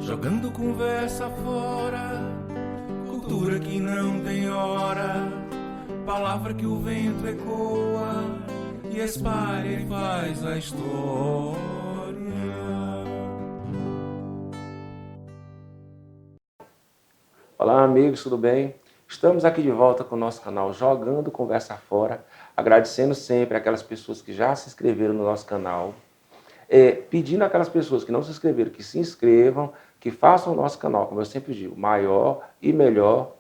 Jogando conversa fora, cultura que não tem hora, palavra que o vento ecoa e espalha e faz a história. Olá amigos, tudo bem? Estamos aqui de volta com o nosso canal Jogando Conversa Fora, agradecendo sempre aquelas pessoas que já se inscreveram no nosso canal, pedindo aquelas pessoas que não se inscreveram que se inscrevam, que façam o nosso canal, como eu sempre digo, maior e melhor.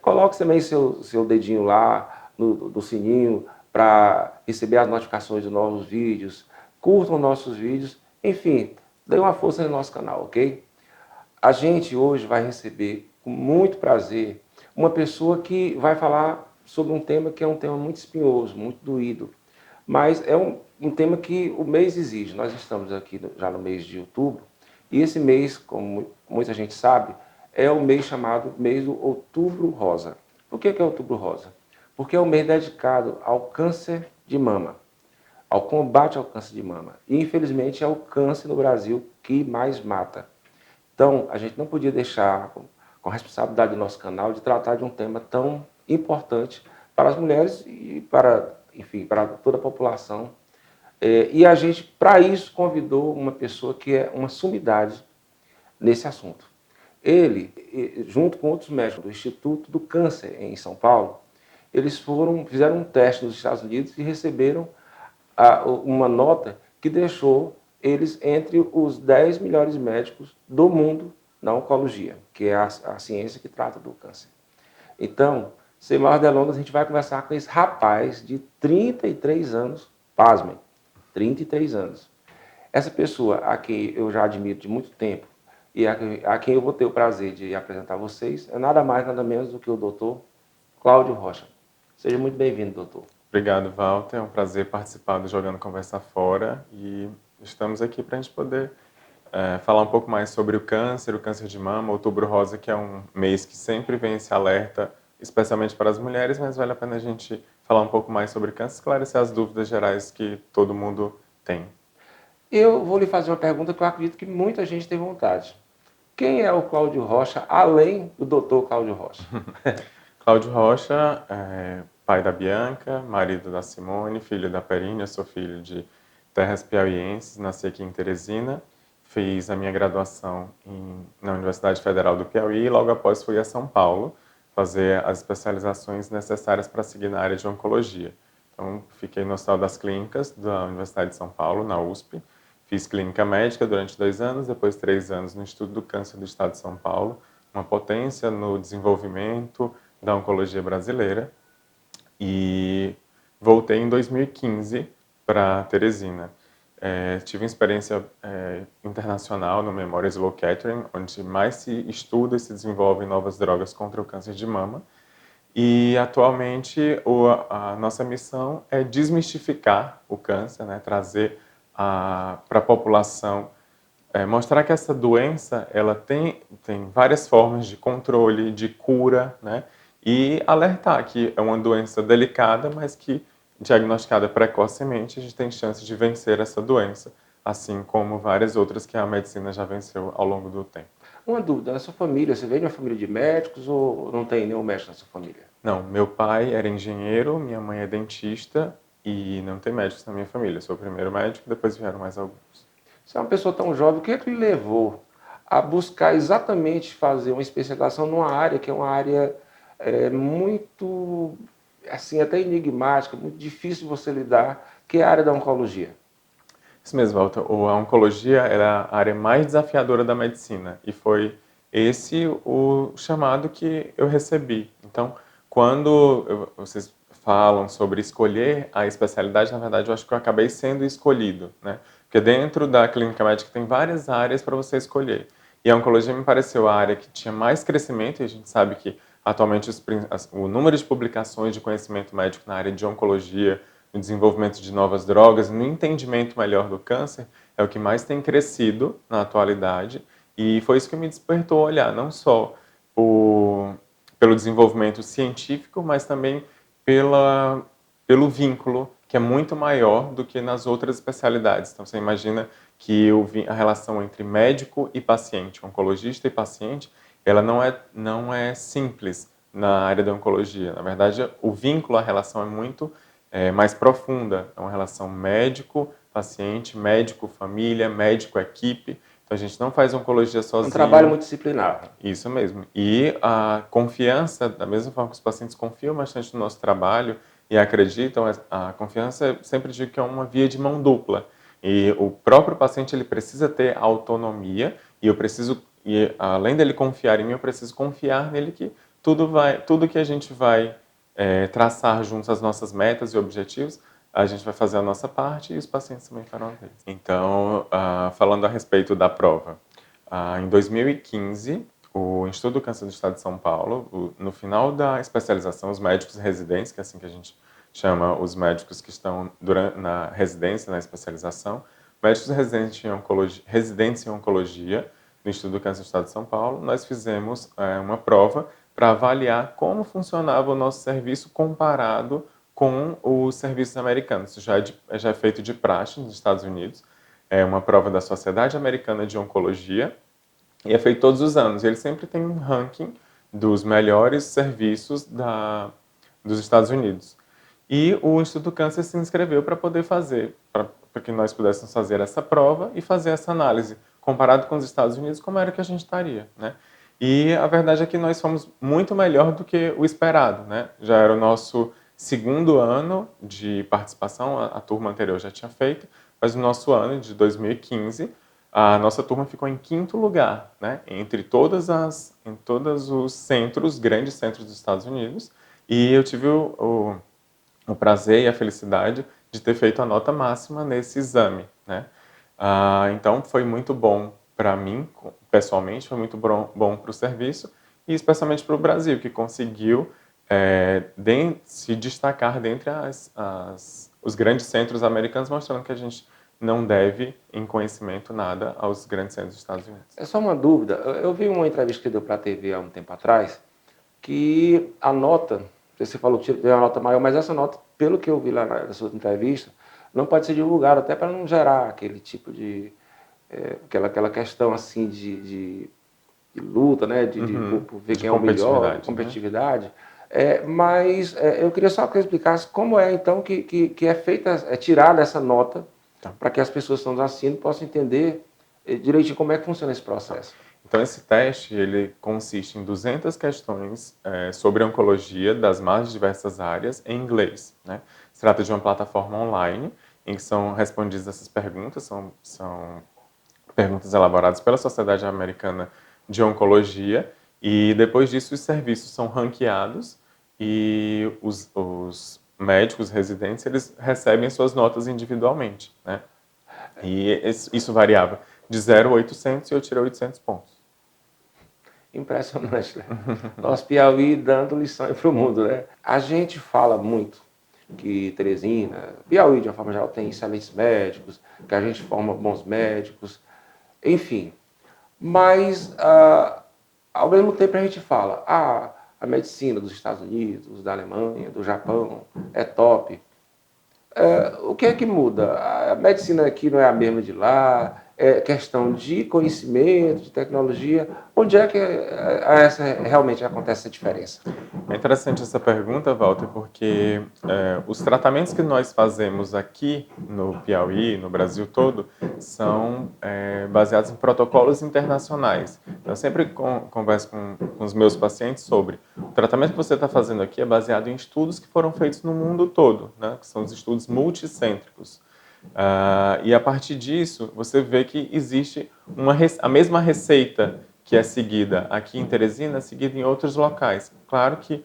Coloque também seu dedinho lá no sininho para receber as notificações dos novos vídeos, curtam nossos vídeos, enfim, dê uma força no nosso canal, ok? A gente hoje vai receber com muito prazer uma pessoa que vai falar sobre um tema que é um tema muito espinhoso, muito doído, mas é um tema que o mês exige. Nós estamos aqui já no mês de outubro, e esse mês, como muita gente sabe, é o mês chamado mês do Outubro Rosa. Por que é Outubro Rosa? Porque é o mês dedicado ao câncer de mama, ao combate ao câncer de mama. E, infelizmente, é o câncer no Brasil que mais mata. Então, a gente não podia deixar, com a responsabilidade do nosso canal, de tratar de um tema tão importante para as mulheres e para, enfim, para toda a população. E a gente, para isso, convidou uma pessoa que é uma sumidade nesse assunto. Ele, junto com outros médicos do Instituto do Câncer em São Paulo, eles fizeram um teste nos Estados Unidos e receberam uma nota que deixou eles entre os 10 melhores médicos do mundo na oncologia, que é a ciência que trata do câncer. Então, sem mais delongas, a gente vai conversar com esse rapaz de 33 anos, pasmem, 33 anos. Essa pessoa a quem eu já admiro de muito tempo e a quem eu vou ter o prazer de apresentar a vocês é nada mais, nada menos do que o doutor Cláudio Rocha. Seja muito bem-vindo, doutor. Obrigado, Walter. É um prazer participar do Jogando Conversa Fora e estamos aqui para a gente poder falar um pouco mais sobre o câncer de mama. Outubro Rosa, que é um mês que sempre vem esse alerta, especialmente para as mulheres, mas vale a pena a gente falar um pouco mais sobre câncer, esclarecer as dúvidas gerais que todo mundo tem. Eu vou lhe fazer uma pergunta que eu acredito que muita gente tem vontade. Quem é o Cláudio Rocha, além do doutor Cláudio Rocha? Cláudio Rocha é pai da Bianca, marido da Simone, filho da Perine. Eu sou filho de terras piauienses, nasci aqui em Teresina. Fiz a minha graduação na Universidade Federal do Piauí e logo após fui a São Paulo fazer as especializações necessárias para seguir na área de oncologia. Então, fiquei no Hospital das Clínicas da Universidade de São Paulo, na USP. Fiz clínica médica durante 2 anos, depois 3 anos no Instituto do Câncer do Estado de São Paulo, uma potência no desenvolvimento da oncologia brasileira, e voltei em 2015 para Teresina. Tive uma experiência internacional no Memorial Sloan Kettering, onde mais se estuda e se desenvolvem novas drogas contra o câncer de mama. E atualmente a nossa missão é desmistificar o câncer, né? Trazer para a população, mostrar que essa doença ela tem várias formas de controle, de cura, né? E alertar que é uma doença delicada, mas que, diagnosticada precocemente, a gente tem chance de vencer essa doença, assim como várias outras que a medicina já venceu ao longo do tempo. Uma dúvida, na sua família, você vem de uma família de médicos ou não tem nenhum médico na sua família? Não, meu pai era engenheiro, minha mãe é dentista e não tem médicos na minha família. Eu sou o primeiro médico, depois vieram mais alguns. Você é uma pessoa tão jovem, o que é que lhe levou a buscar exatamente fazer uma especialização numa área que é uma área muito, assim, até enigmática, muito difícil de você lidar, que é a área da oncologia? Isso mesmo, Walter. A oncologia era a área mais desafiadora da medicina e foi esse o chamado que eu recebi. Então, quando vocês falam sobre escolher a especialidade, na verdade, eu acho que eu acabei sendo escolhido, né? Porque dentro da clínica médica tem várias áreas para você escolher. E a oncologia me pareceu a área que tinha mais crescimento, e a gente sabe que atualmente o número de publicações de conhecimento médico na área de oncologia, no desenvolvimento de novas drogas, no entendimento melhor do câncer, é o que mais tem crescido na atualidade. E foi isso que me despertou a olhar, não só pelo desenvolvimento científico, mas também pelo vínculo, que é muito maior do que nas outras especialidades. Então, você imagina que a relação entre médico e paciente, oncologista e paciente, ela não é simples na área da oncologia. Na verdade, o vínculo, a relação é muito mais profunda. É uma relação médico-paciente, médico-família, médico-equipe. Então, a gente não faz oncologia sozinho. É um trabalho multidisciplinar. Isso mesmo. E a confiança, da mesma forma que os pacientes confiam bastante no nosso trabalho e acreditam, a confiança, eu sempre digo que é uma via de mão dupla. E o próprio paciente ele precisa ter autonomia e além dele confiar em mim, eu preciso confiar nele que tudo que a gente vai traçar juntos as nossas metas e objetivos, a gente vai fazer a nossa parte e os pacientes também farão a deles. Então, falando a respeito da prova, em 2015, o Instituto do Câncer do Estado de São Paulo, no final da especialização, os médicos residentes, que é assim que a gente chama os médicos que estão na residência, na especialização, médicos residentes em oncologia do Instituto do Câncer do Estado de São Paulo, nós fizemos uma prova para avaliar como funcionava o nosso serviço comparado com os serviços americanos. Isso já é feito de praxe nos Estados Unidos, é uma prova da Sociedade Americana de Oncologia, e é feito todos os anos. E ele sempre tem um ranking dos melhores serviços dos Estados Unidos. E o Instituto do Câncer se inscreveu para poder fazer, para que nós pudéssemos fazer essa prova e fazer essa análise, comparado com os Estados Unidos, como era que a gente estaria, né? E a verdade é que nós fomos muito melhor do que o esperado, né? Já era o nosso segundo ano de participação, a turma anterior já tinha feito, mas no nosso ano de 2015, a nossa turma ficou em 5º lugar, né? Em todos os centros, grandes centros dos Estados Unidos, e eu tive o prazer e a felicidade de ter feito a nota máxima nesse exame, né? Então, foi muito bom para mim, pessoalmente, foi muito bom para o serviço e especialmente para o Brasil, que conseguiu se destacar dentre os grandes centros americanos, mostrando que a gente não deve, em conhecimento, nada aos grandes centros dos Estados Unidos. É só uma dúvida. Eu vi uma entrevista que deu para a TV há um tempo atrás, que a nota, você falou que deu uma nota maior, mas essa nota, pelo que eu vi lá na sua entrevista, não pode ser divulgada, até para não gerar aquele tipo de... aquela questão assim de luta, né? Por ver quem é o melhor, competitividade. Mas eu queria só que você explicasse como é então que é feita, tirada essa nota, para que as pessoas que estão nos assistindo possam entender direitinho como é que funciona esse processo. Então, esse teste ele consiste em 200 questões sobre oncologia das mais diversas áreas em inglês, né? Se trata de uma plataforma online em que são respondidas essas perguntas, são perguntas elaboradas pela Sociedade Americana de Oncologia, e depois disso os serviços são ranqueados e os médicos residentes eles recebem suas notas individualmente, né? E isso variava de 0 a 800 e eu tirei 800 pontos. Impressionante, né? Nosso Piauí dando lição para o mundo, né? A gente fala muito que Teresina, Piauí de uma forma geral tem excelentes médicos, que a gente forma bons médicos, enfim. Mas ao mesmo tempo a gente fala, a medicina dos Estados Unidos, da Alemanha, do Japão é top. O que é que muda? A medicina aqui não é a mesma de lá, é questão de conhecimento, de tecnologia. Onde é que realmente acontece essa diferença? É interessante essa pergunta, Walter, porque os tratamentos que nós fazemos aqui no Piauí, no Brasil todo, são baseados em protocolos internacionais. Eu sempre converso com os meus pacientes sobre o tratamento que você está fazendo aqui é baseado em estudos que foram feitos no mundo todo, né? Que são os estudos multicêntricos. E a partir disso, você vê que existe a mesma receita que é seguida aqui em Teresina, é seguida em outros locais. Claro que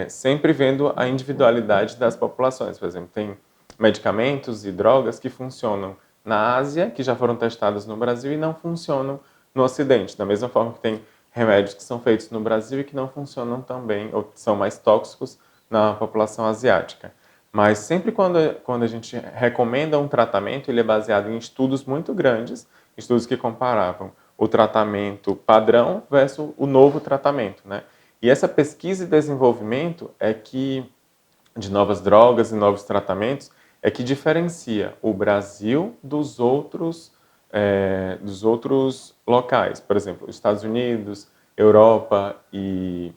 sempre vendo a individualidade das populações. Por exemplo, tem medicamentos e drogas que funcionam na Ásia, que já foram testados no Brasil e não funcionam no Ocidente. Da mesma forma que tem remédios que são feitos no Brasil e que não funcionam também, ou são mais tóxicos na população asiática. Mas sempre quando a gente recomenda um tratamento, ele é baseado em estudos muito grandes, estudos que comparavam o tratamento padrão versus o novo tratamento, né? E essa pesquisa e desenvolvimento de novas drogas e novos tratamentos é que diferencia o Brasil dos outros dos outros locais. Por exemplo, Estados Unidos, Europa e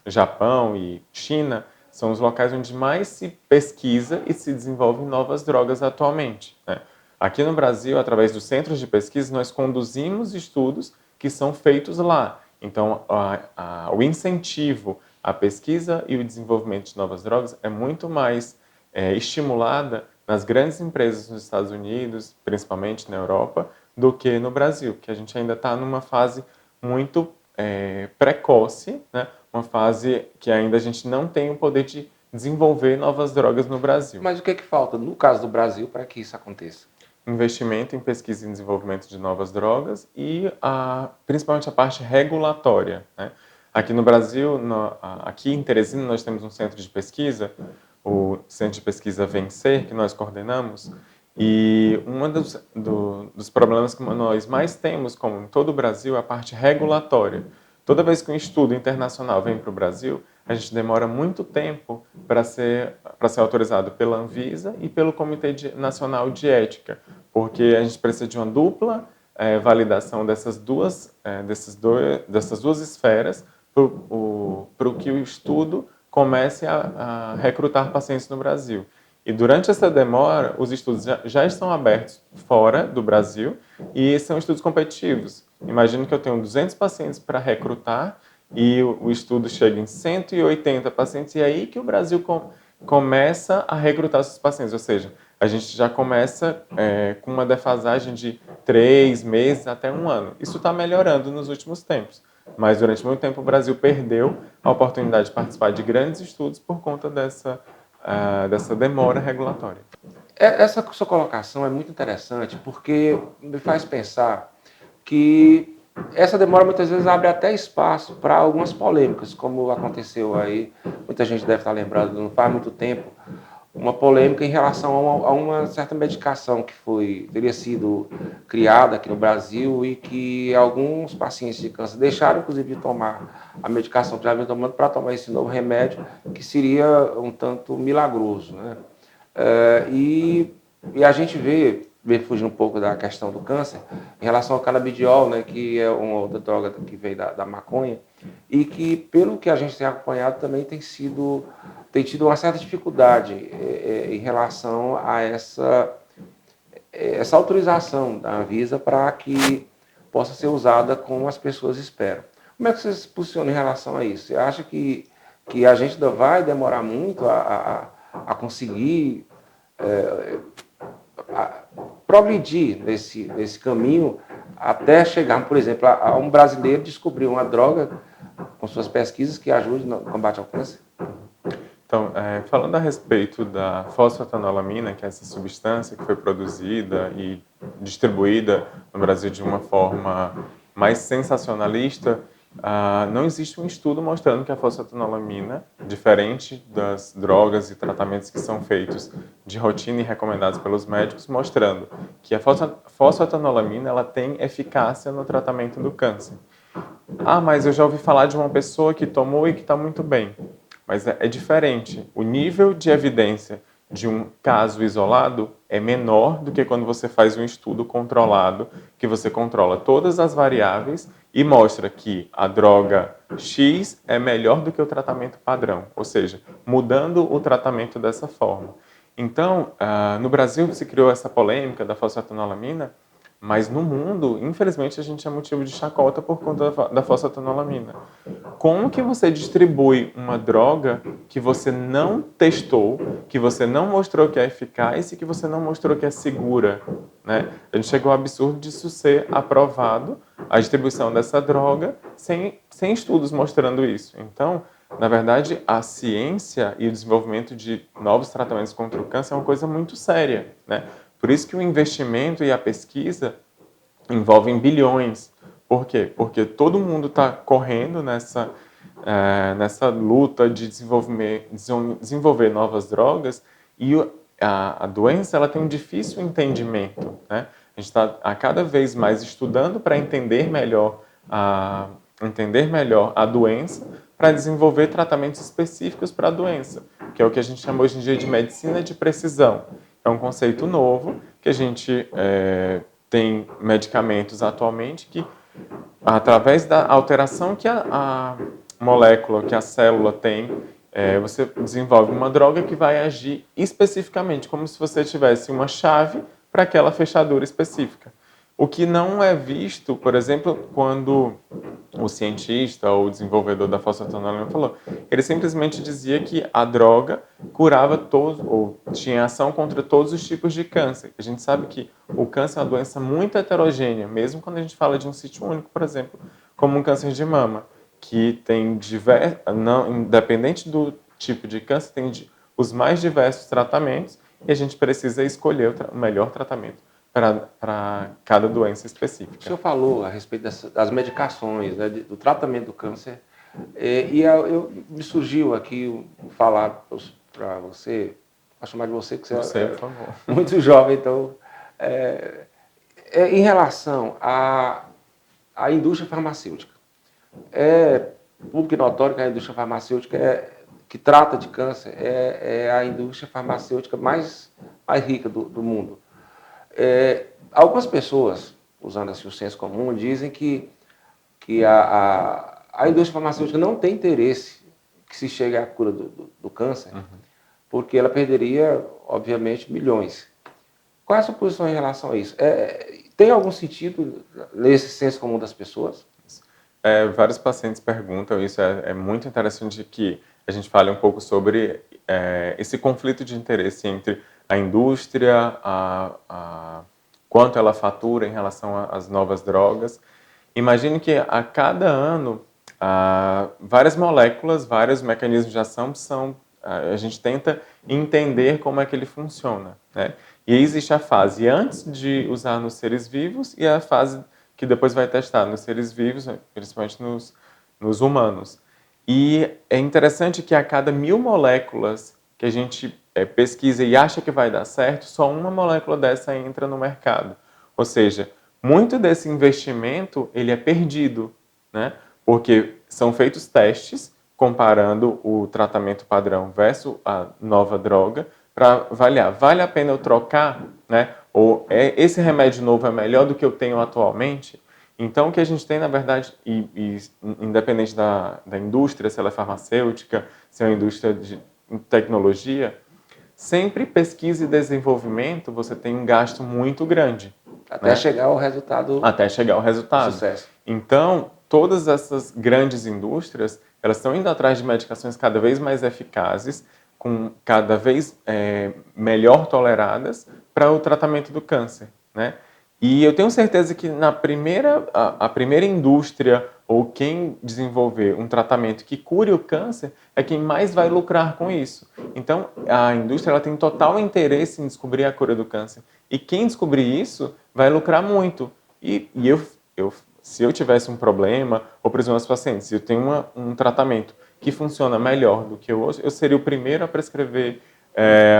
Japão e China são os locais onde mais se pesquisa e se desenvolvem novas drogas atualmente, né? Aqui no Brasil, através dos centros de pesquisa, nós conduzimos estudos que são feitos lá. Então, o incentivo à pesquisa e o desenvolvimento de novas drogas é muito mais estimulada nas grandes empresas nos Estados Unidos, principalmente na Europa, do que no Brasil, que a gente ainda está numa fase muito precoce, né? Uma fase que ainda a gente não tem o poder de desenvolver novas drogas no Brasil. Mas o que é que falta, no caso do Brasil, para que isso aconteça? Investimento em pesquisa e desenvolvimento de novas drogas e principalmente a parte regulatória, né? Aqui no Brasil, aqui em Teresina, nós temos um centro de pesquisa, o Centro de Pesquisa Vencer, que nós coordenamos, e um dos problemas que nós mais temos, como em todo o Brasil, é a parte regulatória. Toda vez que um estudo internacional vem para o Brasil, a gente demora muito tempo para ser autorizado pela Anvisa e pelo Comitê Nacional de Ética, porque a gente precisa de uma dupla validação dessas duas esferas para que o estudo comece a recrutar pacientes no Brasil. E durante essa demora, os estudos já estão abertos fora do Brasil e são estudos competitivos. Imagino que eu tenho 200 pacientes para recrutar e o estudo chega em 180 pacientes, e é aí que o Brasil começa a recrutar esses pacientes. Ou seja, a gente já começa com uma defasagem de 3 meses até 1 ano. Isso está melhorando nos últimos tempos. Mas durante muito tempo o Brasil perdeu a oportunidade de participar de grandes estudos por conta dessa demora regulatória. Essa sua colocação é muito interessante porque me faz pensar que essa demora muitas vezes abre até espaço para algumas polêmicas, como aconteceu aí, muita gente deve estar lembrando, não faz muito tempo, uma polêmica em relação a uma certa medicação que teria sido criada aqui no Brasil e que alguns pacientes de câncer deixaram, inclusive, de tomar a medicação que já vinham tomando para tomar esse novo remédio, que seria um tanto milagroso, né? E a gente vê fugindo um pouco da questão do câncer, em relação ao canabidiol, né, que é uma outra droga que veio da maconha, e que, pelo que a gente tem acompanhado, também tem tido uma certa dificuldade em relação a essa autorização da Anvisa para que possa ser usada como as pessoas esperam. Como é que você se posiciona em relação a isso? Você acha que a gente ainda vai demorar muito a conseguir progredir nesse caminho até chegar, por exemplo, a um brasileiro descobrir uma droga com suas pesquisas que ajude no combate ao câncer? Então, falando a respeito da fosfatanolamina, que é essa substância que foi produzida e distribuída no Brasil de uma forma mais sensacionalista, não existe um estudo mostrando que a fosfatanolamina, diferente das drogas e tratamentos que são feitos de rotina e recomendados pelos médicos, mostrando que a fosfatanolamina ela tem eficácia no tratamento do câncer. Mas eu já ouvi falar de uma pessoa que tomou e que está muito bem. Mas é diferente. O nível de evidência de um caso isolado é menor do que quando você faz um estudo controlado, que você controla todas as variáveis e mostra que a droga X é melhor do que o tratamento padrão, ou seja, mudando o tratamento dessa forma. Então, no Brasil se criou essa polêmica da fosfatanolamina, mas no mundo, infelizmente, a gente é motivo de chacota por conta da fosfatanolamina. Como que você distribui uma droga que você não testou, que você não mostrou que é eficaz e que você não mostrou que é segura, né? A gente chegou ao absurdo disso ser aprovado, a distribuição dessa droga, sem estudos mostrando isso. Então, na verdade, a ciência e o desenvolvimento de novos tratamentos contra o câncer é uma coisa muito séria, né? Por isso que o investimento e a pesquisa envolvem bilhões. Por quê? Porque todo mundo está correndo nessa luta de desenvolver novas drogas e a doença ela tem um difícil entendimento, né? A gente está a cada vez mais estudando para entender melhor a doença, para desenvolver tratamentos específicos para a doença, que é o que a gente chama hoje em dia de medicina de precisão. É um conceito novo que a gente tem medicamentos atualmente que, através da alteração que a molécula, que a célula tem, você desenvolve uma droga que vai agir especificamente, como se você tivesse uma chave para aquela fechadura específica. O que não é visto, por exemplo, quando o cientista ou o desenvolvedor da fosfetanolamina falou, ele simplesmente dizia que a droga curava todos, ou tinha ação contra todos os tipos de câncer. A gente sabe que o câncer é uma doença muito heterogênea, mesmo quando a gente fala de um sítio único, por exemplo, como um câncer de mama, que tem independente do tipo de câncer, tem os mais diversos tratamentos e a gente precisa escolher o melhor tratamento para cada doença específica. O senhor falou a respeito das medicações, né, do tratamento do câncer, me surgiu aqui falar para você, vou chamar de você, que você por favor. Muito jovem, então, em relação à indústria farmacêutica. É público e notório que a indústria farmacêutica que trata de câncer é a indústria farmacêutica mais rica do mundo. Algumas pessoas, usando assim o senso comum, dizem que a indústria farmacêutica não tem interesse que se chegue à cura do câncer, porque ela perderia, obviamente, milhões. Qual é a sua posição em relação a isso? Tem algum sentido nesse senso comum das pessoas? Vários pacientes perguntam isso. É muito interessante que a gente fale um pouco sobre esse conflito de interesse entre a indústria, quanto ela fatura em relação às novas drogas. Imagine que a cada ano, várias moléculas, vários mecanismos de ação a gente tenta entender como é que ele funciona, né? E aí existe a fase antes de usar nos seres vivos e a fase que depois vai testar nos seres vivos, principalmente nos humanos. E é interessante que a cada 1000 moléculas que a gente pesquisa e acha que vai dar certo, só uma molécula dessa entra no mercado. Ou seja, muito desse investimento ele é perdido, né? Porque são feitos testes comparando o tratamento padrão versus a nova droga para avaliar, vale a pena eu trocar, né? Ou esse remédio novo é melhor do que eu tenho atualmente? Então, o que a gente tem, na verdade, independente da indústria, se ela é farmacêutica, se é uma indústria de tecnologia, sempre pesquisa e desenvolvimento você tem um gasto muito grande. Até chegar ao resultado. Até chegar ao resultado. Sucesso. Então, todas essas grandes indústrias, elas estão indo atrás de medicações cada vez mais eficazes, com cada vez melhor toleradas para o tratamento do câncer, né? E eu tenho certeza que a primeira indústria ou quem desenvolver um tratamento que cure o câncer é quem mais vai lucrar com isso. Então, a indústria ela tem total interesse em descobrir a cura do câncer. E quem descobrir isso vai lucrar muito. Se eu tivesse um problema, ou para os meus pacientes, se eu tenho um tratamento que funciona melhor do que o outro, eu seria o primeiro a prescrever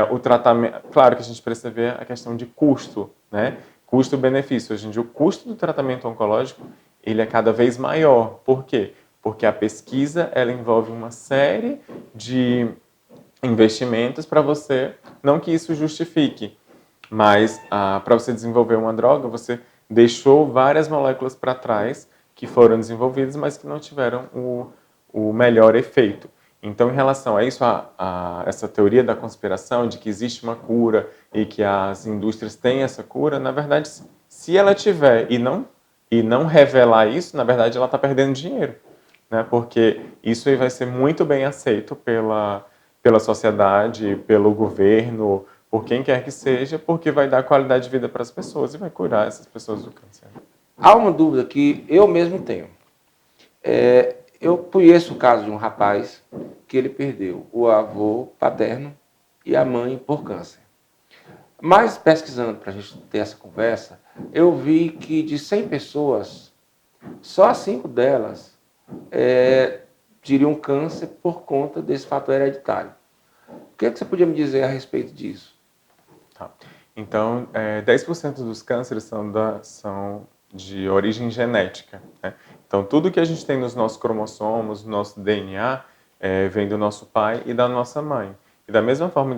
o tratamento. Claro que a gente precisa ver a questão de custo, né? Custo-benefício. Hoje em dia, o custo do tratamento oncológico ele é cada vez maior. Por quê? Porque a pesquisa ela envolve uma série de investimentos para você, não que isso justifique, mas para você desenvolver uma droga, você deixou várias moléculas para trás que foram desenvolvidas, mas que não tiveram o melhor efeito. Então, em relação a isso, essa teoria da conspiração de que existe uma cura e que as indústrias têm essa cura, na verdade, se ela tiver e não revelar isso, na verdade, ela está perdendo dinheiro, né? Porque isso aí vai ser muito bem aceito pela sociedade, pelo governo, por quem quer que seja, porque vai dar qualidade de vida para as pessoas e vai curar essas pessoas do câncer. Há uma dúvida que eu mesmo tenho. Eu conheço o caso de um rapaz que ele perdeu o avô paterno e a mãe por câncer. Mas pesquisando para a gente ter essa conversa, eu vi que de 100 pessoas, só 5 delas teriam câncer por conta desse fator hereditário. O que você podia me dizer a respeito disso? Tá. Então, 10% dos cânceres são de origem genética, né? Então, tudo que a gente tem nos nossos cromossomos, no nosso DNA, vem do nosso pai e da nossa mãe. E da mesma forma,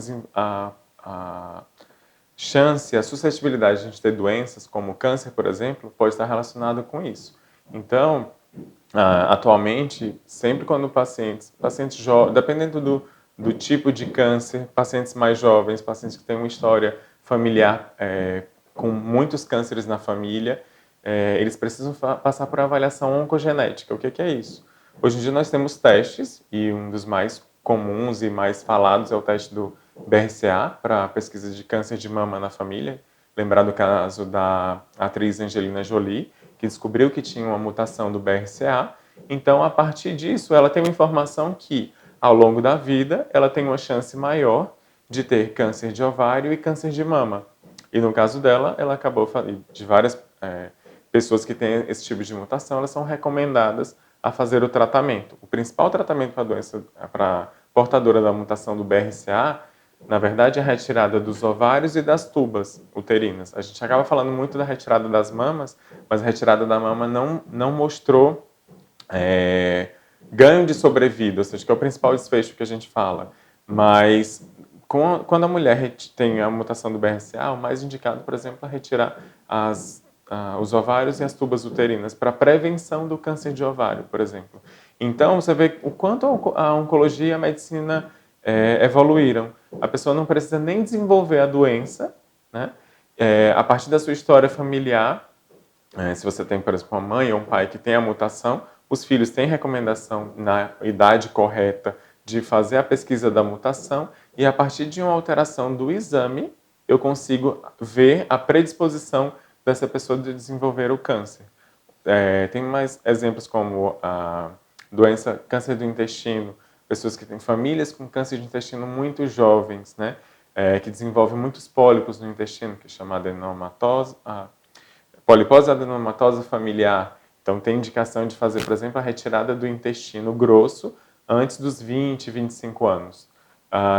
chance, a suscetibilidade de a gente ter doenças como câncer, por exemplo, pode estar relacionada com isso. Então, atualmente, sempre quando pacientes jovens, dependendo do tipo de câncer, pacientes mais jovens, pacientes que têm uma história familiar com muitos cânceres na família, eles precisam passar por avaliação oncogenética. O que é isso? Hoje em dia nós temos testes, e um dos mais comuns e mais falados é o teste do BRCA, para pesquisa de câncer de mama na família. Lembrar do caso da atriz Angelina Jolie, que descobriu que tinha uma mutação do BRCA. Então, a partir disso, ela tem uma informação que, ao longo da vida, ela tem uma chance maior de ter câncer de ovário e câncer de mama. E no caso dela, ela acabou, de várias pessoas que têm esse tipo de mutação, elas são recomendadas a fazer o tratamento. O principal tratamento para a doença, para portadora da mutação do BRCA, na verdade, é a retirada dos ovários e das tubas uterinas. A gente acaba falando muito da retirada das mamas, mas a retirada da mama não mostrou ganho de sobrevida, ou seja, que é o principal desfecho que a gente fala. Mas quando a mulher tem a mutação do BRCA, o mais indicado, por exemplo, é retirar os ovários e as tubas uterinas para prevenção do câncer de ovário, por exemplo. Então, você vê o quanto a oncologia e a medicina evoluíram. A pessoa não precisa nem desenvolver a doença, né? A partir da sua história familiar, se você tem, por exemplo, uma mãe ou um pai que tem a mutação, os filhos têm recomendação na idade correta de fazer a pesquisa da mutação, e a partir de uma alteração do exame, eu consigo ver a predisposição dessa pessoa de desenvolver o câncer. Tem mais exemplos como a doença, câncer do intestino, pessoas que têm famílias com câncer de intestino muito jovens, né, que desenvolvem muitos pólipos no intestino, que é chamada polipose adenomatosa familiar. Então, tem indicação de fazer, por exemplo, a retirada do intestino grosso antes dos 20, 25 anos.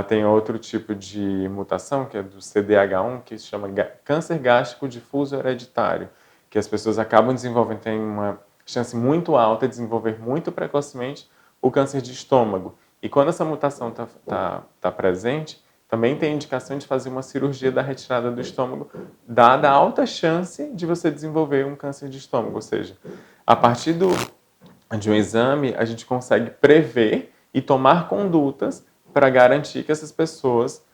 Tem outro tipo de mutação, que é do CDH1, que se chama câncer gástrico difuso hereditário, que as pessoas acabam desenvolvendo, tem uma chance muito alta de desenvolver muito precocemente o câncer de estômago. E quando essa mutação tá presente, também tem indicação de fazer uma cirurgia da retirada do estômago, dada a alta chance de você desenvolver um câncer de estômago. Ou seja, a partir de um exame, a gente consegue prever e tomar condutas para garantir que essas pessoas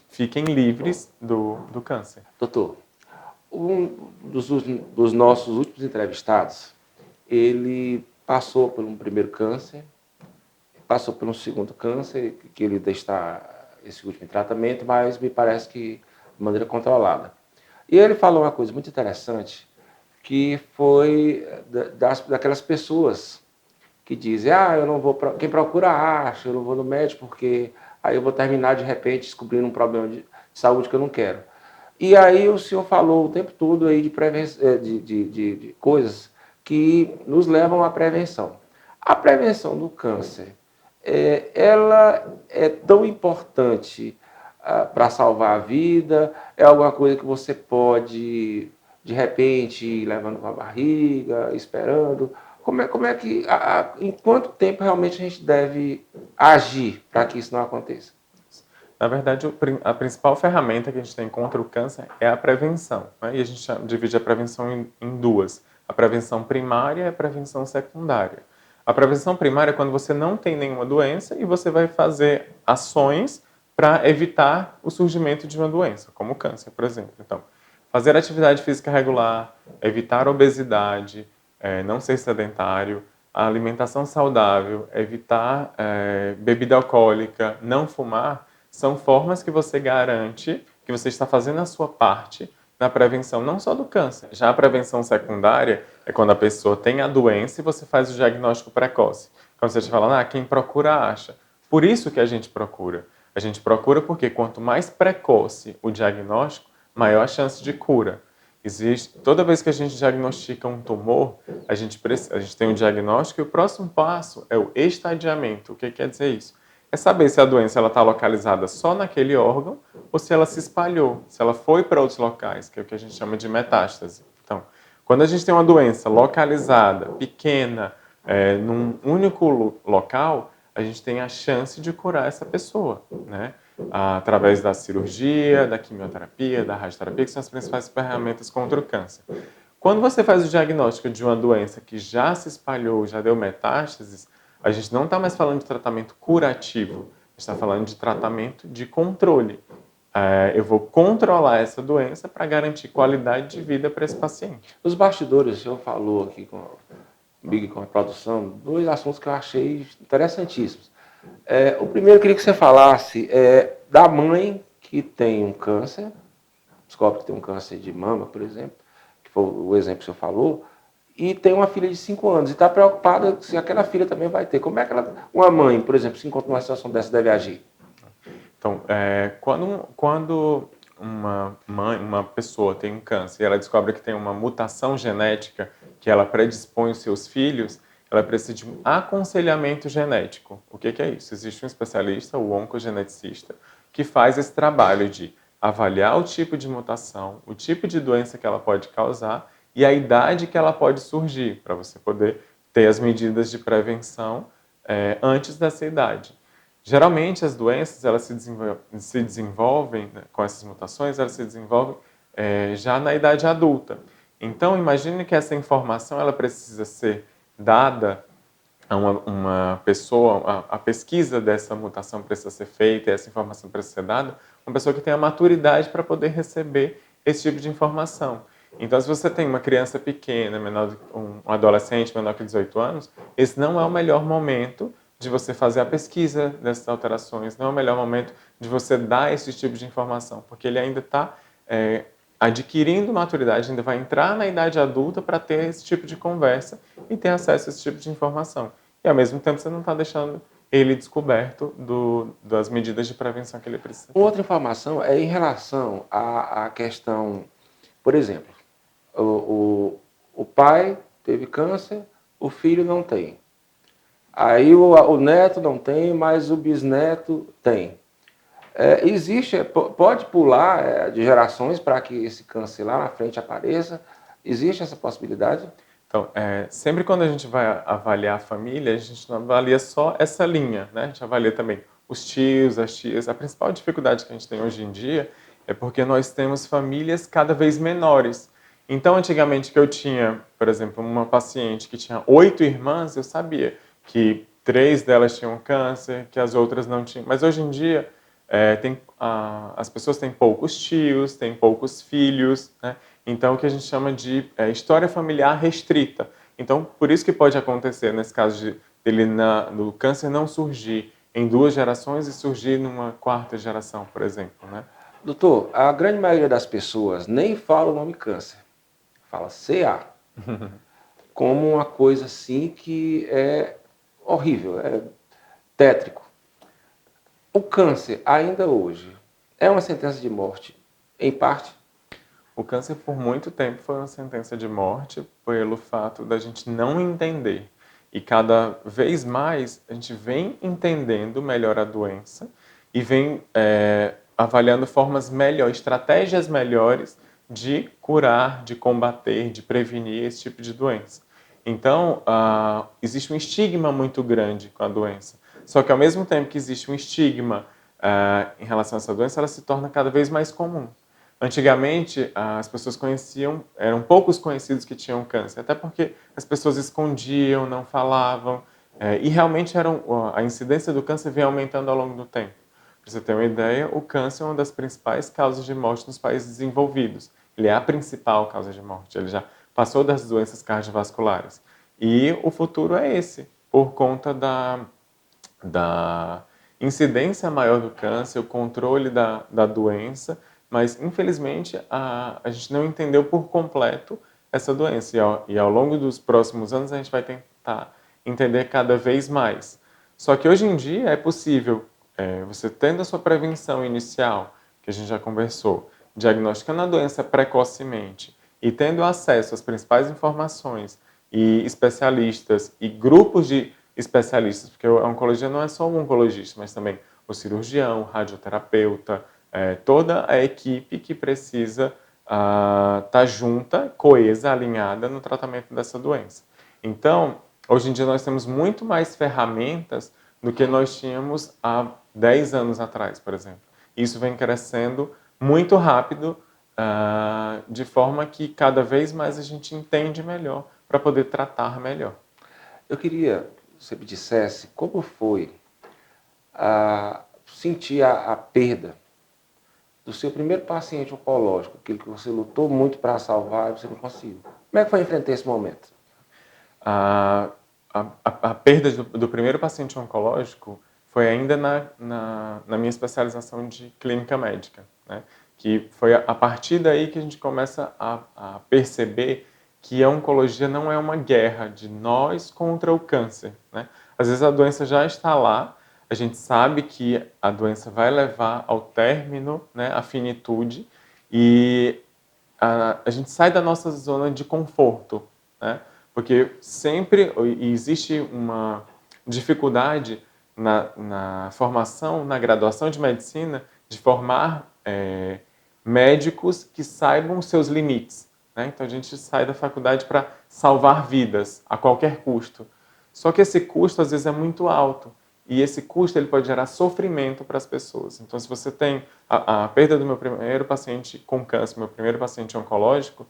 fiquem livres do câncer. Doutor, um dos nossos últimos entrevistados, ele passou por um primeiro câncer, passou por um segundo câncer, que ele está esse último tratamento, mas me parece que de maneira controlada. E ele falou uma coisa muito interessante, que foi daquelas pessoas que dizem, eu não vou, quem procura acha, eu não vou no médico porque aí eu vou terminar de repente descobrindo um problema de saúde que eu não quero. E aí o senhor falou o tempo todo aí de coisas que nos levam à prevenção. A prevenção do câncer, ela é tão importante para salvar a vida? É alguma coisa que você pode, de repente, ir levando com a barriga, esperando? Como é que, em quanto tempo realmente a gente deve agir para que isso não aconteça? Na verdade, a principal ferramenta que a gente tem contra o câncer é a prevenção, né? E a gente divide a prevenção em duas. A prevenção primária e a prevenção secundária. A prevenção primária é quando você não tem nenhuma doença e você vai fazer ações para evitar o surgimento de uma doença, como o câncer, por exemplo. Então, fazer atividade física regular, evitar obesidade, não ser sedentário, a alimentação saudável, evitar bebida alcoólica, não fumar, são formas que você garante que você está fazendo a sua parte na prevenção não só do câncer. Já a prevenção secundária é quando a pessoa tem a doença e você faz o diagnóstico precoce. Quando você está falando, quem procura acha. Por isso que a gente procura. A gente procura porque quanto mais precoce o diagnóstico, maior a chance de cura. Toda vez que a gente diagnostica um tumor, a gente tem um diagnóstico e o próximo passo é o estadiamento. O que quer dizer isso? É saber se a doença está localizada só naquele órgão ou se ela se espalhou, se ela foi para outros locais, que é o que a gente chama de metástase. Então, quando a gente tem uma doença localizada, pequena, num único local, a gente tem a chance de curar essa pessoa, né? através da cirurgia, da quimioterapia, da radioterapia, que são as principais ferramentas contra o câncer. Quando você faz o diagnóstico de uma doença que já se espalhou, já deu metástases, a gente não está mais falando de tratamento curativo, a gente está falando de tratamento de controle. Eu vou controlar essa doença para garantir qualidade de vida para esse paciente. Nos bastidores, o senhor falou aqui comigo e com a produção, dois assuntos que eu achei interessantíssimos. O primeiro, eu queria que você falasse da mãe que tem um câncer, descobre que tem um câncer de mama, por exemplo, que foi o exemplo que o senhor falou, e tem uma filha de 5 anos e está preocupada se aquela filha também vai ter. Como é que uma mãe, por exemplo, se encontra numa situação dessa, deve agir? Então, quando uma pessoa tem um câncer e ela descobre que tem uma mutação genética que ela predispõe os seus filhos, ela precisa de um aconselhamento genético. O que é isso? Existe um especialista, o oncogeneticista, que faz esse trabalho de avaliar o tipo de mutação, o tipo de doença que ela pode causar e a idade que ela pode surgir, para você poder ter as medidas de prevenção antes dessa idade. Geralmente, as doenças elas se desenvolvem, né, com essas mutações, elas se desenvolvem já na idade adulta. Então, imagine que essa informação ela precisa ser dada a uma pessoa, a pesquisa dessa mutação precisa ser feita, essa informação precisa ser dada a uma pessoa que tenha maturidade para poder receber esse tipo de informação. Então, se você tem uma criança pequena, um adolescente menor que 18 anos, esse não é o melhor momento de você fazer a pesquisa dessas alterações, não é o melhor momento de você dar esse tipo de informação, porque ele ainda está adquirindo maturidade, ainda vai entrar na idade adulta para ter esse tipo de conversa e ter acesso a esse tipo de informação. E, ao mesmo tempo, você não está deixando ele descoberto das medidas de prevenção que ele precisa. Outra informação é em relação à questão, por exemplo, o pai teve câncer, o filho não tem. Aí o neto não tem, mas o bisneto tem. Pode pular de gerações para que esse câncer lá na frente apareça? Existe essa possibilidade? Então, sempre quando a gente vai avaliar a família, a gente não avalia só essa linha, né? A gente avalia também os tios, as tias. A principal dificuldade que a gente tem hoje em dia é porque nós temos famílias cada vez menores. Então, antigamente que eu tinha, por exemplo, uma paciente que tinha 8 irmãs, eu sabia que 3 delas tinham câncer, que as outras não tinham. Mas hoje em dia, as pessoas têm poucos tios, têm poucos filhos, né? Então, o que a gente chama de história familiar restrita. Então, por isso que pode acontecer, nesse caso do câncer não surgir em 2 gerações e surgir numa 4ª geração, por exemplo, né? Doutor, a grande maioria das pessoas nem fala o nome câncer. Fala CA. Como uma coisa assim que é horrível, é tétrico. O câncer, ainda hoje, é uma sentença de morte, em parte? O câncer, por muito tempo, foi uma sentença de morte pelo fato da gente não entender. E cada vez mais a gente vem entendendo melhor a doença e vem avaliando formas melhores, estratégias melhores de curar, de combater, de prevenir esse tipo de doença. Então, existe um estigma muito grande com a doença. Só que, ao mesmo tempo que existe um estigma em relação a essa doença, ela se torna cada vez mais comum. Antigamente, as pessoas eram poucos conhecidos que tinham câncer, até porque as pessoas escondiam, não falavam, e realmente a incidência do câncer vem aumentando ao longo do tempo. Para você ter uma ideia, o câncer é uma das principais causas de morte nos países desenvolvidos. Ele é a principal causa de morte, ele já passou das doenças cardiovasculares. E o futuro é esse, por conta da incidência maior do câncer, o controle da doença, mas, infelizmente, a gente não entendeu por completo essa doença. E ao longo dos próximos anos, a gente vai tentar entender cada vez mais. Só que, hoje em dia, é possível, você tendo a sua prevenção inicial, que a gente já conversou, diagnosticando a doença precocemente e tendo acesso às principais informações e especialistas e grupos de especialistas, porque a oncologia não é só o oncologista, mas também o cirurgião, o radioterapeuta, toda a equipe que precisa estar junta, coesa, alinhada no tratamento dessa doença. Então, hoje em dia nós temos muito mais ferramentas do que nós tínhamos há 10 anos atrás, por exemplo. Isso vem crescendo muito rápido, de forma que cada vez mais a gente entende melhor para poder tratar melhor. Eu queria que você me dissesse como foi sentir a perda do seu primeiro paciente oncológico, aquele que você lutou muito para salvar e você não conseguiu. Como é que foi enfrentar esse momento? A perda do primeiro paciente oncológico foi ainda na minha especialização de clínica médica, né? Que foi a partir daí que a gente começa a perceber que a oncologia não é uma guerra de nós contra o câncer, né? Às vezes a doença já está lá, a gente sabe que a doença vai levar ao término, né, à finitude, e a gente sai da nossa zona de conforto, né? Porque sempre existe uma dificuldade na formação, na graduação de medicina, de formar médicos que saibam os seus limites, né? Então a gente sai da faculdade para salvar vidas a qualquer custo. Só que esse custo às vezes é muito alto. E esse custo ele pode gerar sofrimento para as pessoas. Então, se você tem a perda do meu primeiro paciente com câncer, meu primeiro paciente oncológico,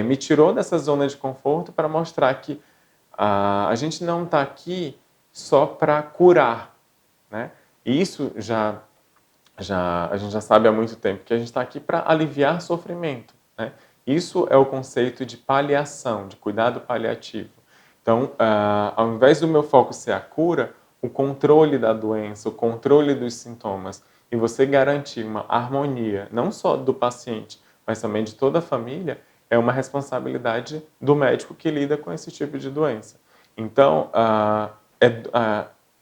me tirou dessa zona de conforto para mostrar que a gente não está aqui só para curar, né? E isso a gente já sabe há muito tempo, que a gente está aqui para aliviar sofrimento, né? Isso é o conceito de paliação, de cuidado paliativo. Então, ao invés do meu foco ser a cura, o controle da doença, o controle dos sintomas, e você garantir uma harmonia, não só do paciente, mas também de toda a família, é uma responsabilidade do médico que lida com esse tipo de doença. Então,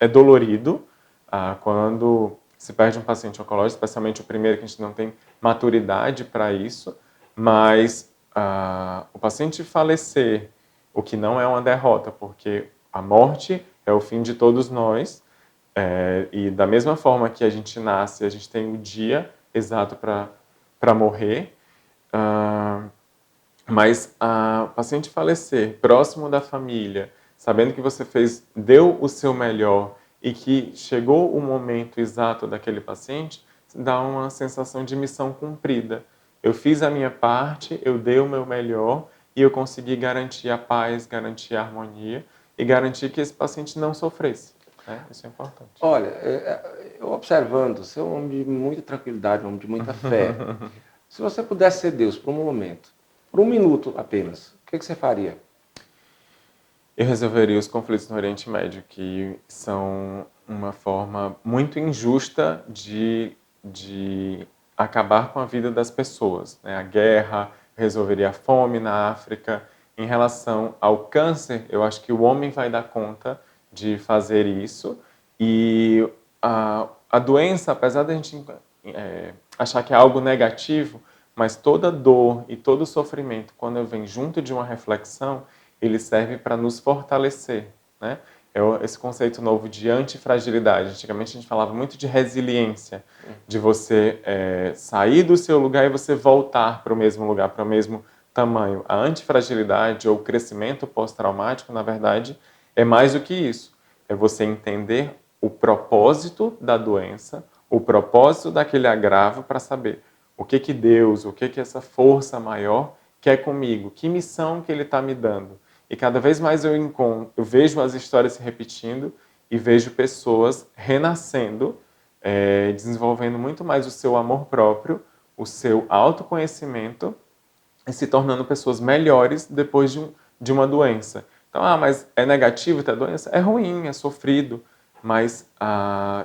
é dolorido quando se perde um paciente oncológico, especialmente o primeiro, que a gente não tem maturidade para isso, mas o paciente falecer, o que não é uma derrota, porque a morte é o fim de todos nós, e da mesma forma que a gente nasce, a gente tem o dia exato para morrer, mas o paciente falecer próximo da família, sabendo que você deu o seu melhor e que chegou o momento exato daquele paciente, dá uma sensação de missão cumprida. Eu fiz a minha parte, eu dei o meu melhor e eu consegui garantir a paz, garantir a harmonia e garantir que esse paciente não sofresse, né? Isso é importante. Olha, eu observando, você é um homem de muita tranquilidade, um homem de muita fé. Se você pudesse ser Deus por um momento, por um minuto apenas, o que você faria? Eu resolveria os conflitos no Oriente Médio, que são uma forma muito injusta de acabar com a vida das pessoas, né? A guerra, resolveria a fome na África. Em relação ao câncer, eu acho que o homem vai dar conta de fazer isso. E a doença, apesar de a gente achar que é algo negativo, mas toda dor e todo sofrimento, quando vem junto de uma reflexão, ele serve para nos fortalecer, né? Esse conceito novo de antifragilidade. Antigamente a gente falava muito de resiliência, de você sair do seu lugar e você voltar para o mesmo lugar, para o mesmo tamanho. A antifragilidade ou o crescimento pós-traumático, na verdade, é mais do que isso. É você entender o propósito da doença, o propósito daquele agravo para saber o que Deus, o que essa força maior quer comigo, que missão que Ele está me dando. E cada vez mais eu vejo as histórias se repetindo e vejo pessoas renascendo, desenvolvendo muito mais o seu amor próprio, o seu autoconhecimento e se tornando pessoas melhores depois de uma doença. Então, mas é negativo ter a doença? É ruim, é sofrido, mas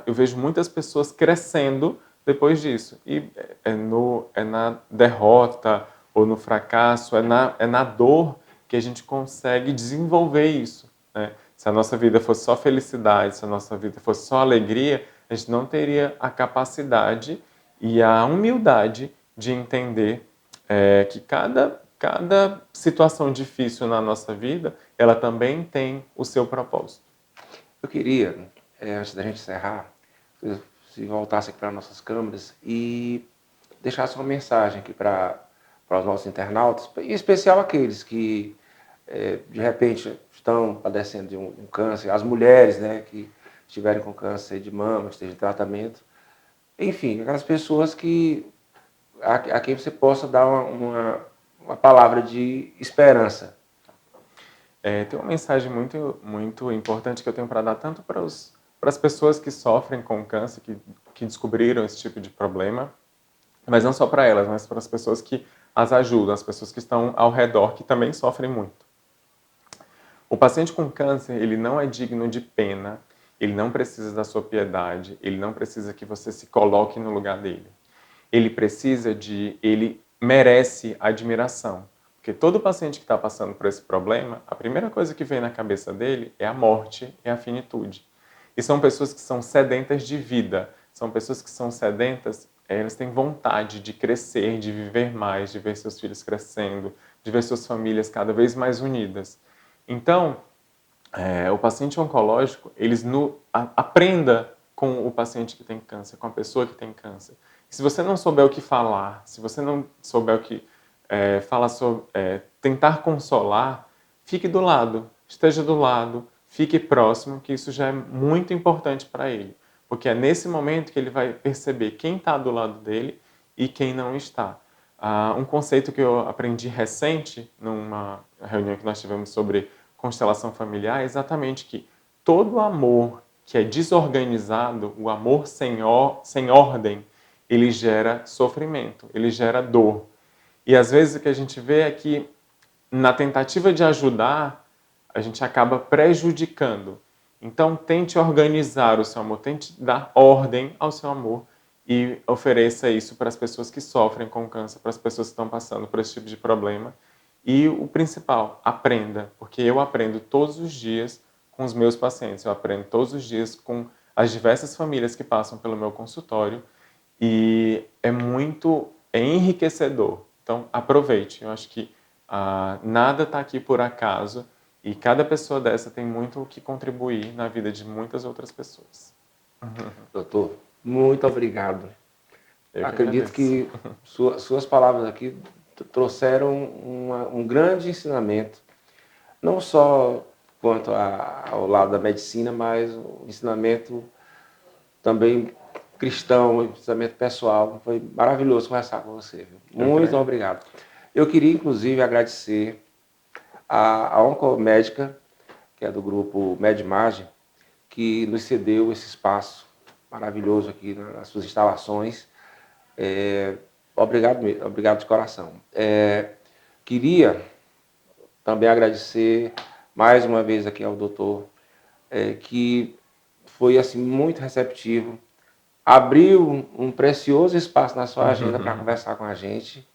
eu vejo muitas pessoas crescendo depois disso. E é na derrota ou no fracasso, é na dor que a gente consegue desenvolver isso, né? Se a nossa vida fosse só felicidade, se a nossa vida fosse só alegria, a gente não teria a capacidade e a humildade de entender que cada situação difícil na nossa vida, ela também tem o seu propósito. Eu queria, antes da gente encerrar, se voltasse aqui para nossas câmeras e deixasse uma mensagem aqui para os nossos internautas, em especial aqueles que de repente estão padecendo de um câncer, as mulheres, né, que estiverem com câncer de mama, que estejam em tratamento. Enfim, aquelas pessoas a quem você possa dar uma palavra de esperança. Tem uma mensagem muito importante que eu tenho para dar tanto para as pessoas que sofrem com câncer, que descobriram esse tipo de problema, mas não só para elas, mas para as pessoas que as ajudam, as pessoas que estão ao redor, que também sofrem muito. O paciente com câncer, ele não é digno de pena, ele não precisa da sua piedade, ele não precisa que você se coloque no lugar dele. Ele merece admiração. Porque todo paciente que está passando por esse problema, a primeira coisa que vem na cabeça dele é a morte e a finitude. E são pessoas que são sedentas de vida, são pessoas que são sedentas, elas têm vontade de crescer, de viver mais, de ver seus filhos crescendo, de ver suas famílias cada vez mais unidas. Então, o paciente oncológico, aprenda com o paciente que tem câncer, com a pessoa que tem câncer. E se você não souber o que falar, se você não souber o que falar sobre, tentar consolar, fique do lado, esteja do lado, fique próximo, que isso já é muito importante para ele. Porque é nesse momento que ele vai perceber quem está do lado dele e quem não está. Um conceito que eu aprendi recente, numa reunião que nós tivemos sobre constelação familiar, é exatamente que todo amor que é desorganizado, o amor sem ordem, ele gera sofrimento, ele gera dor. E às vezes o que a gente vê é que, na tentativa de ajudar, a gente acaba prejudicando. Então, tente organizar o seu amor, tente dar ordem ao seu amor e ofereça isso para as pessoas que sofrem com câncer, para as pessoas que estão passando por esse tipo de problema. E o principal, aprenda, porque eu aprendo todos os dias com os meus pacientes, eu aprendo todos os dias com as diversas famílias que passam pelo meu consultório e é enriquecedor. Então, aproveite. Eu acho que nada está aqui por acaso e cada pessoa dessa tem muito o que contribuir na vida de muitas outras pessoas. Doutor, muito obrigado. Eu Acredito que suas palavras aqui trouxeram um grande ensinamento, não só quanto ao lado da medicina, mas um ensinamento também cristão, um ensinamento pessoal. Foi maravilhoso conversar com você. Viu? Muito obrigado. Eu queria, inclusive, agradecer a oncomédica, que é do grupo Medimagem, que nos cedeu esse espaço maravilhoso aqui nas suas instalações. Obrigado de coração. Queria também agradecer mais uma vez aqui ao doutor, que foi assim, muito receptivo, abriu um precioso espaço na sua agenda para conversar com a gente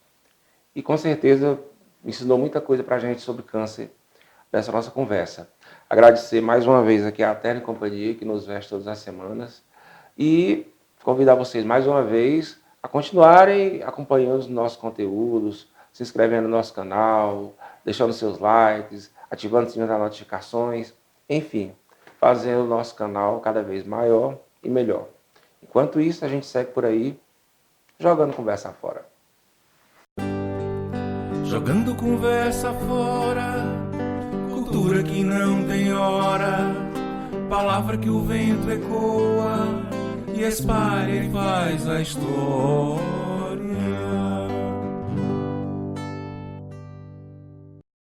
e com certeza ensinou muita coisa para a gente sobre câncer nessa nossa conversa. Agradecer mais uma vez aqui a Terra e Companhia, que nos veste todas as semanas, e convidar vocês mais uma vez a continuarem acompanhando os nossos conteúdos, se inscrevendo no nosso canal, deixando seus likes, ativando o sininho das notificações, enfim, fazendo o nosso canal cada vez maior e melhor. Enquanto isso, a gente segue por aí, jogando conversa fora. Jogando conversa fora, cultura que não tem hora, palavra que o vento ecoa e espalha e faz a história.